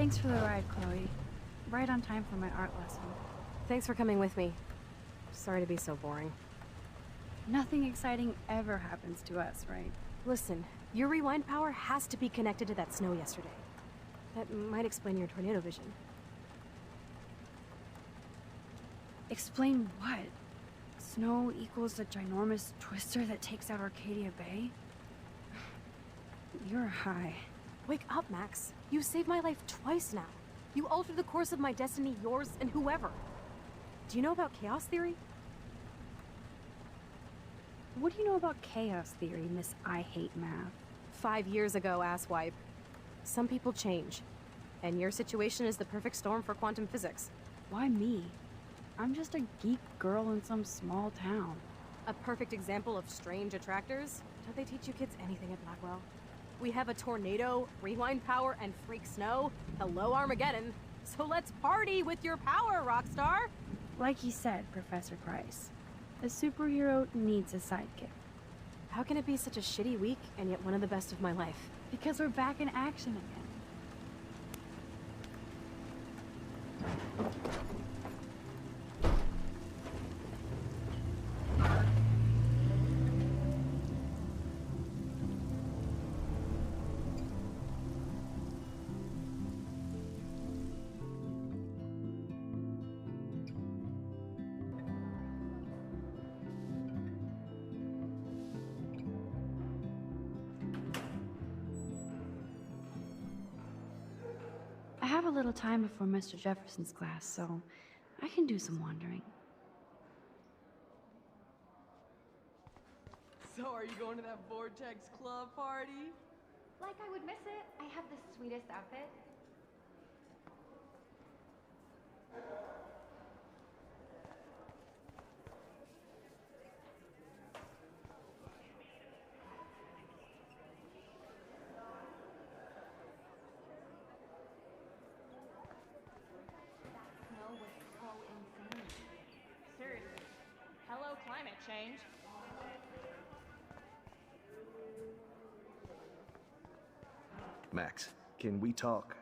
Thanks for the ride, Chloe. Right on time for my art lesson. Thanks for coming with me. Sorry to be so boring. Nothing exciting ever happens to us, right? Listen, your rewind power has to be connected to that snow yesterday. That might explain your tornado vision. Explain what? Snow equals a ginormous twister that takes out Arcadia Bay? You're high. Wake up, Max. You saved my life twice now. You altered the course of my destiny, yours, and whoever. Do you know about chaos theory? What do you know about chaos theory, Miss I Hate Math? 5 years ago, asswipe. Some people change. And your situation is the perfect storm for quantum physics. Why me? I'm just a geek girl in some small town. A perfect example of strange attractors? Don't they teach you kids anything at Blackwell? We have a tornado, rewind power, and freak snow. Hello, Armageddon. So let's party with your power, Rockstar! Like you said, Professor Price, a superhero needs a sidekick. How can it be such a shitty week and yet one of the best of my life? Because we're back in action again. I have a little time before Mr. Jefferson's class, so I can do some wandering. So are you going to that Vortex Club party? Like I would miss it. I have the sweetest outfit. That snow was so insane. Seriously. Hello, climate change. Max, can we talk?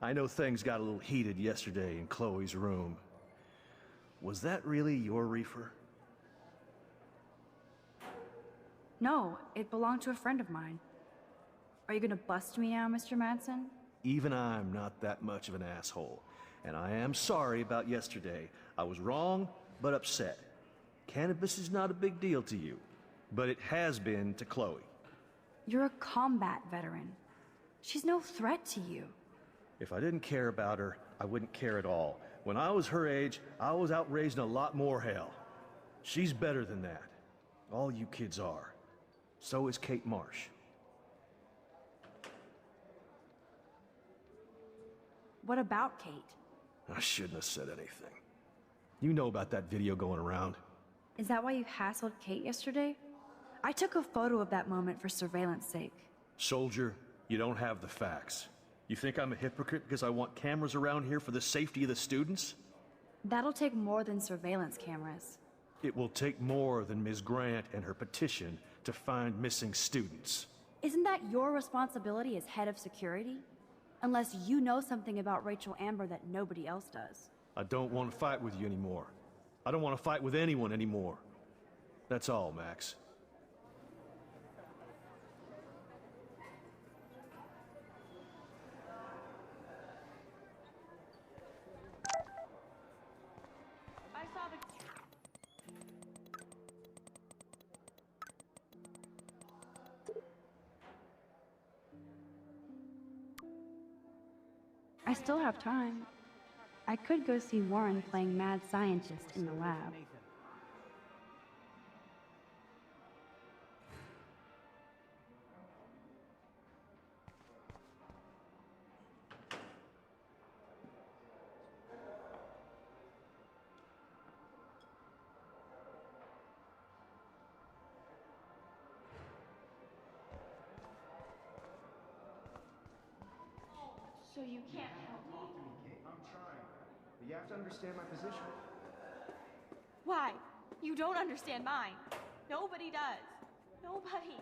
I know things got a little heated yesterday in Chloe's room. Was that really your reefer? No, it belonged to a friend of mine. Are you gonna bust me now, Mr. Madsen? Even I'm not that much of an asshole, and I am sorry about yesterday. I was wrong, but upset. Cannabis is not a big deal to you, but it has been to Chloe. You're a combat veteran. She's no threat to you. If I didn't care about her, I wouldn't care at all. When I was her age, I was out raising a lot more hell. She's better than that. All you kids are. So is Kate Marsh. What about Kate? I shouldn't have said anything. You know about that video going around. Is that why you hassled Kate yesterday? I took a photo of that moment for surveillance sake. Soldier, you don't have the facts. You think I'm a hypocrite because I want cameras around here for the safety of the students? That'll take more than surveillance cameras. It will take more than Ms. Grant and her petition to find missing students. Isn't that your responsibility as head of security? Unless you know something about Rachel Amber that nobody else does. I don't want to fight with you anymore. I don't want to fight with anyone anymore. That's all, Max. I saw the... I still have time. I could go see Warren playing mad scientist in the lab. So you can't help me? I'm trying, but you have to understand my position. Why? You don't understand mine. Nobody does. Nobody.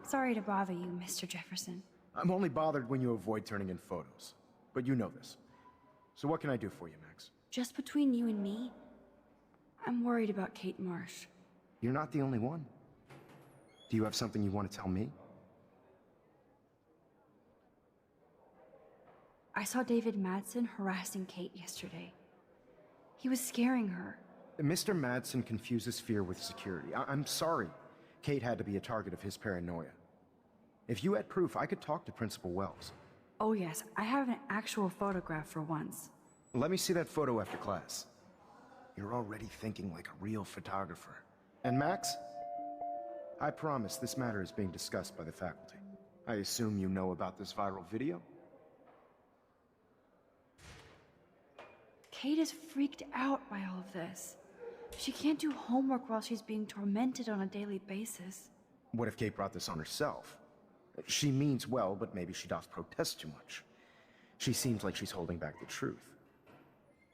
Sorry to bother you, Mr. Jefferson. I'm only bothered when you avoid turning in photos. But you know this. So what can I do for you, Max? Just between you and me, I'm worried about Kate Marsh. You're not the only one. Do you have something you want to tell me? I saw David Madsen harassing Kate yesterday. He was scaring her. Mr. Madsen confuses fear with security. I'm sorry. Kate had to be a target of his paranoia. If you had proof, I could talk to Principal Wells. Oh yes, I have an actual photograph for once. Let me see that photo after class. You're already thinking like a real photographer. And Max? I promise this matter is being discussed by the faculty. I assume you know about this viral video? Kate is freaked out by all of this. She can't do homework while she's being tormented on a daily basis. What if Kate brought this on herself? She means well, but maybe she does protest too much. She seems like she's holding back the truth.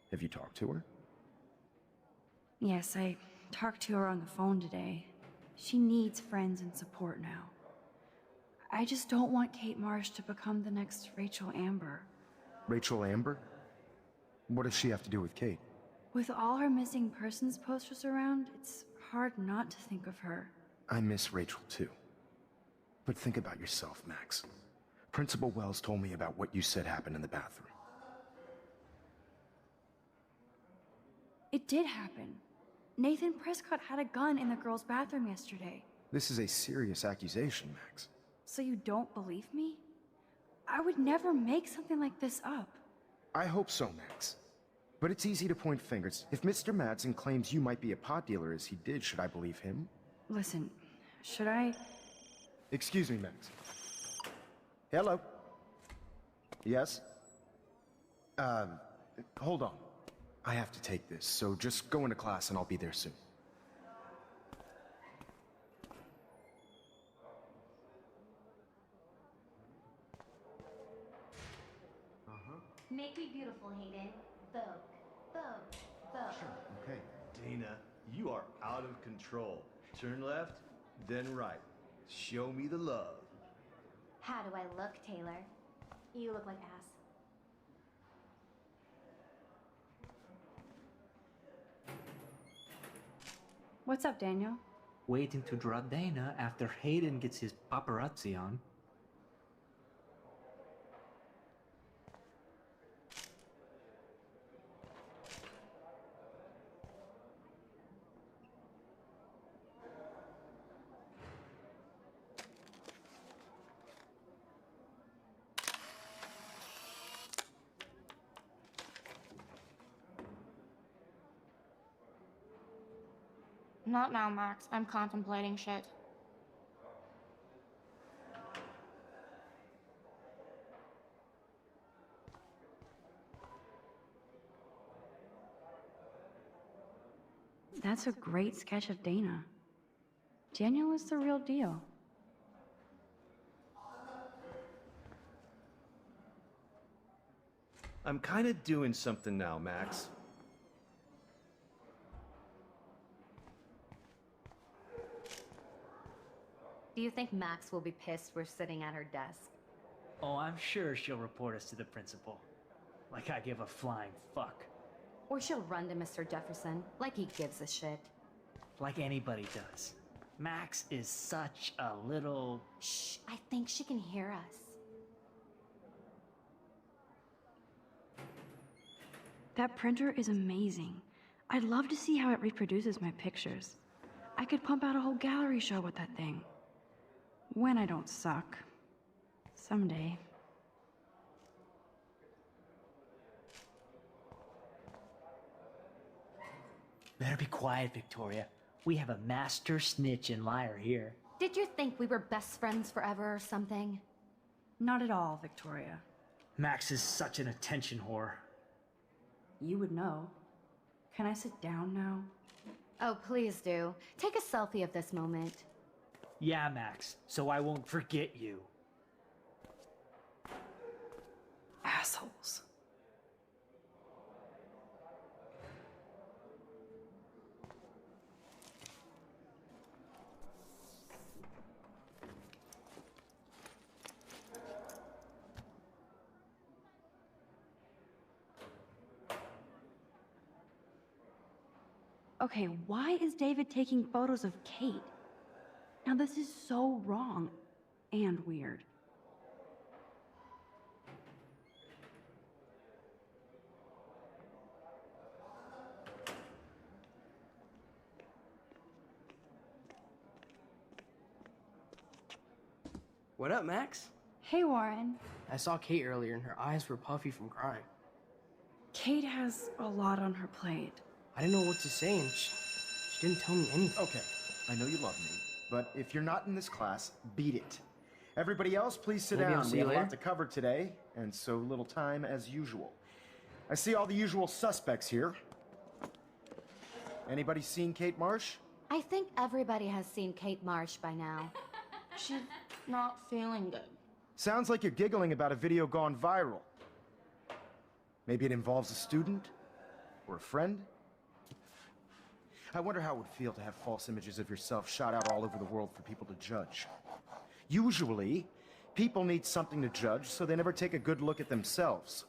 Have you talked to her? Yes, I talked to her on the phone today. She needs friends and support now. I just don't want Kate Marsh to become the next Rachel Amber. Rachel Amber? What does she have to do with Kate? With all her missing persons posters around, it's hard not to think of her. I miss Rachel too. But think about yourself, Max. Principal Wells told me about what you said happened in the bathroom. It did happen. Nathan Prescott had a gun in the girls' bathroom yesterday. This is a serious accusation, Max. So you don't believe me? I would never make something like this up. I hope so, Max. But it's easy to point fingers. If Mr. Madsen claims you might be a pot dealer as he did, should I believe him? Listen, should I? Excuse me, Max. Hello? Yes? Hold on. I have to take this, so just go into class and I'll be there soon. Make me beautiful, Hayden. Vogue. Vogue. Vogue. Okay. Dana, you are out of control. Turn left, then right. Show me the love. How do I look, Taylor? You look like ass. What's up, Daniel? Waiting to draw Dana after Hayden gets his paparazzi on. Not now, Max. I'm contemplating shit. That's a great sketch of Dana. Daniel is the real deal. I'm kind of doing something now, Max. Do you think Max will be pissed we're sitting at her desk? Oh, I'm sure she'll report us to the principal. Like I give a flying fuck. Or she'll run to Mr. Jefferson, like he gives a shit. Like anybody does. Max is such a little... Shh, I think she can hear us. That printer is amazing. I'd love to see how it reproduces my pictures. I could pump out a whole gallery show with that thing. When I don't suck. Someday. Better be quiet, Victoria. We have a master snitch and liar here. Did you think we were best friends forever or something? Not at all, Victoria. Max is such an attention whore. You would know. Can I sit down now? Oh, please do. Take a selfie of this moment. Yeah, Max, so I won't forget you. Assholes. Okay, why is David taking photos of Kate? Now, this is so wrong and weird. What up, Max? Hey, Warren. I saw Kate earlier and her eyes were puffy from crying. Kate has a lot on her plate. I didn't know what to say and she didn't tell me anything. Okay, I know you love me, but if you're not in this class, beat it. Everybody else, please sit Maybe I'll down. see We you have a lot later. to cover today, and so little time as usual. I see all the usual suspects here. Anybody seen Kate Marsh? I think everybody has seen Kate Marsh by now. She's not feeling good. Sounds like you're giggling about a video gone viral. Maybe it involves a student? Or a friend? I wonder how it would feel to have false images of yourself shot out all over the world for people to judge. Usually, people need something to judge, so they never take a good look at themselves.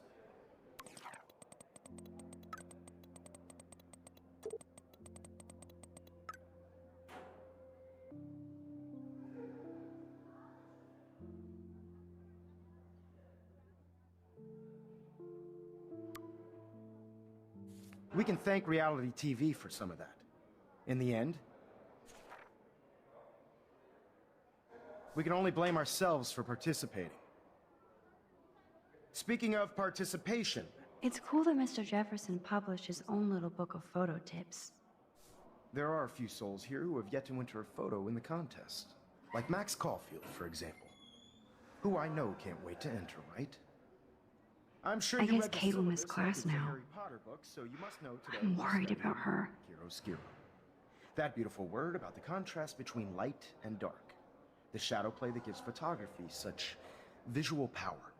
We can thank reality TV for some of that. In the end, we can only blame ourselves for participating. Speaking of participation, It's cool that Mr. Jefferson published his own little book of photo tips. there are a few souls here who have yet to enter a photo in the contest. Like Max Caulfield, for example. Who I know can't wait to enter, right? I'm sure I you guess read the Kate will miss syllabus class like it's a now. Harry Potter book, so you must know today I'm we're worried studying about her. Chiaroscuro. That beautiful word about the contrast between light and dark. The shadow play that gives photography such visual power.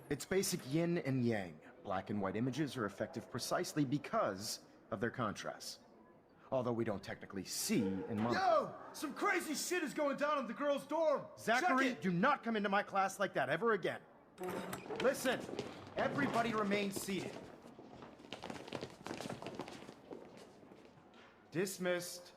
It's basic yin and yang. Black and white images are effective precisely because of their contrast. Although we don't technically see in mono. Yo! Some crazy shit is going down in the girls' dorm! Zachary, do not come into my class like that ever again. Listen, everybody remain seated. Dismissed.